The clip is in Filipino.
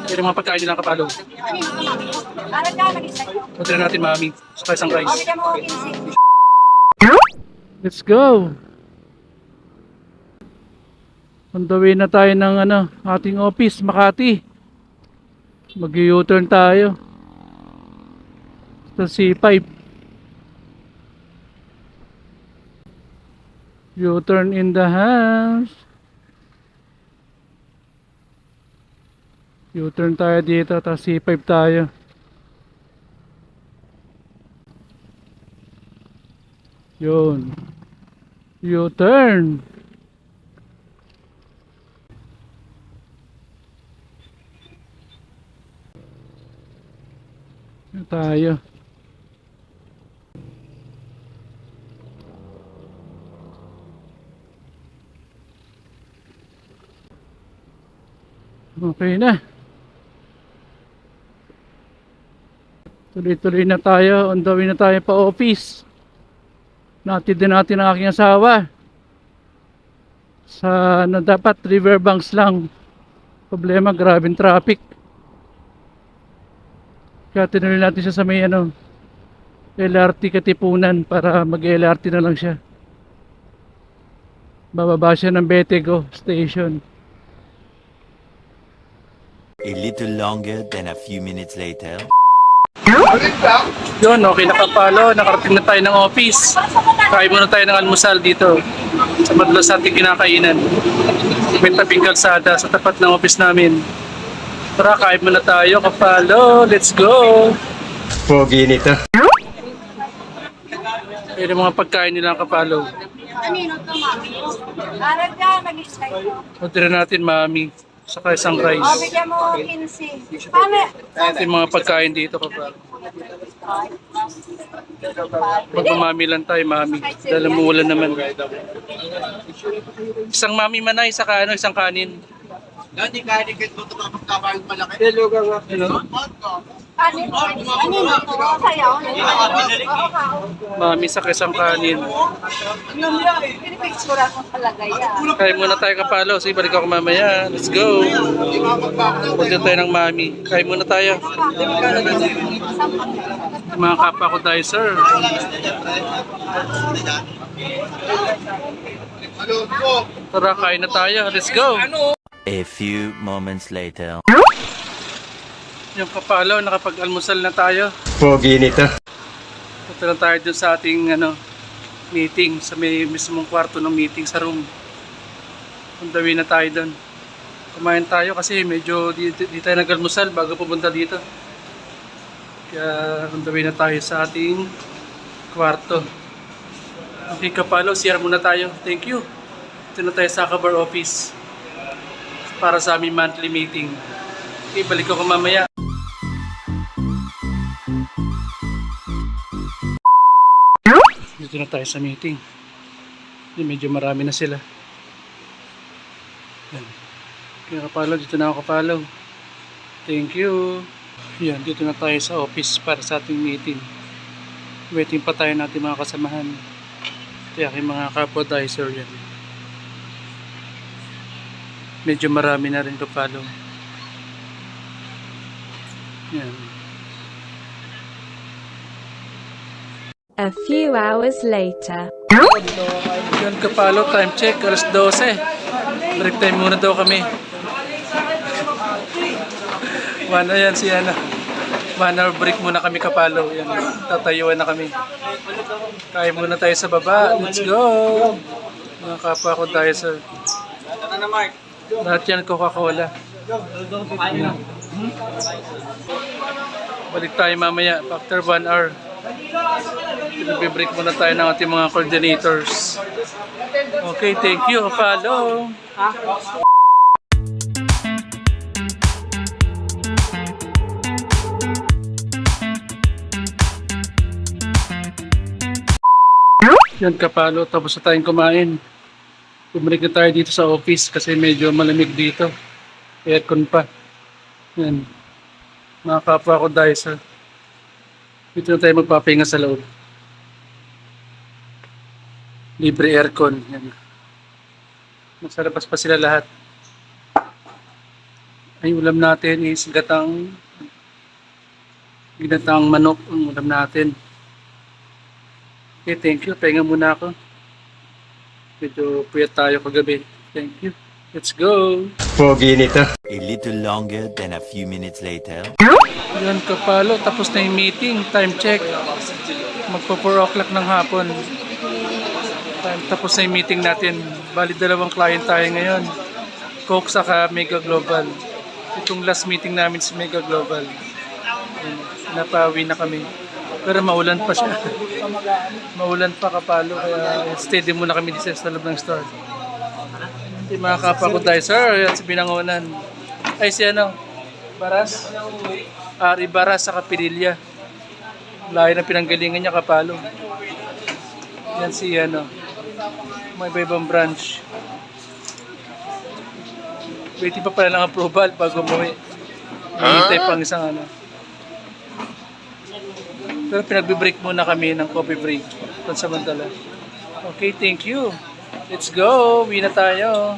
Pero mga pagkain nilang kapalo. Punta natin mami sa isang rice. Let's go! On the way na tayo ng ating office, Makati. Mag-U-turn tayo sa C5. U-turn in the house. U-turn tayo dito, tapos C5 tayo. Yun. U-turn. Yun tayo. Okay na. Tuloy-tuloy na tayo. On the way na tayo pa office. Natid din natin ang aking asawa. Sa dapat Riverbanks lang. Problema, grabing traffic. Kaya tinuloy natin siya sa may LRT Katipunan para mag-LRT na lang siya. Bababa siya ng Betego Station. A little longer than a few minutes later. Yun, okay, nakapalo. Nakarating na tayo ng office. Kain muna tayo ng almusal dito sa madalas ating kinakainan. May tabing kalsada sa tapat ng office namin. Tara, kain muna tayo, kapalo. Let's go! Pogi nito. Ayun yung mga pagkain nila, kapalo. Kanino to, mami? Arag ka, mag-isay ko. Order natin, mami. Saka isang rice. O, bigyan mo 15. Paano? Ito yung mga pagkain dito, kapalo. Magmamami lang tayo, mami. Dahil umuulan naman. Isang mami manay, saka isang kanin. Hindi kanin kahit ito kapagkabayan malaki. Kanino? Kanino to? Sayaw. Mami, saka isang kanin. Pinipicture ako talaga yan. Kain muna tayo, kapalo. Sige, balik ako mamaya. Let's go. Punta tayo ng mami. Kain muna tayo. Mga kapwa ko tayo, sir. Tara, kain na tayo. Let's go. A few moments later. Yung kapalo, nakapag-almusal na tayo. Pogi nito. Punta na tayo dun sa ating meeting. Sa may mismong kwarto ng meeting sa room. On the way na tayo dun. Kumain tayo kasi medyo di tayo nag-almusal bago pumunta dito. Kaya on the way na tayo sa ating kwarto. Okay, kapalo, CR muna tayo. Thank you. Ito na tayo sa Akabar office para sa aming monthly meeting. Okay, balik ako mamaya. Dito na tayo sa meeting. Medyo marami na sila. Yan. Kaya kapalo, dito na ako, kapalo. Thank you. Yan, dito na tayo sa office para sa ating meeting. Waiting pa tayo natin mga kasamahan. Ito yung mga kapodizer yan. Medyo marami na rin, kapalo. Yan. A few hours later. Yan, kapalo, time check, alas 12. Break time muna daw kami. Yan si 1 hour break muna kami, kapalo. Yan, tatayuan na kami. Kain muna tayo sa baba. Let's go! Mga kapwa ko tayo, sir. Lahat yan Coca-Cola. Balik tayo mamaya after 1 hour. Pinag-break muna tayo ng ating mga coordinators. Okay, thank you. Follow. Yan, kapalo. Tapos na tayong kumain. Bumalik na tayo dito sa office kasi medyo malamig dito. Aircon pa. Yan. Mga kapwa ko dahil sa dito na tayo magpapahinga sa loob. Libre aircon. Yan. Nasa labas pa sila lahat. Ay, ulam natin is ginatang manok ang ulam natin. Okay, thank you. Pahinga muna ako. Medyo puyat tayo kagabi. Thank you. Let's go! Pogi nito. A little longer than a few minutes later. Yan, Kapalo. Tapos na yung meeting. Time check. Magpo 4 o'clock ng hapon. Tapos na yung meeting natin. Bali, 2 client tayo ngayon. Coke saka Mega Global. Itong last meeting namin sa Mega Global. Yan, napawi na kami. Pero maulan pa siya. Maulan pa, Kapalo. Kaya steady muna kami dito sa loob ng store. Hindi makakapagod tayo, sir. Yan si Binangonan. Ay, si ano? Baras? Ari Baras sa Kapililya. Layo na pinanggalingan niya, Kapalo. Yan si ano. May iba-ibang branch. Waiting pa pala ng approval bago umuwi. Hihintay pang isang ano. Pero pinagbe-break muna kami ng coffee break. Pansamantala. Okay, thank you. Let's go. Uwi na tayo.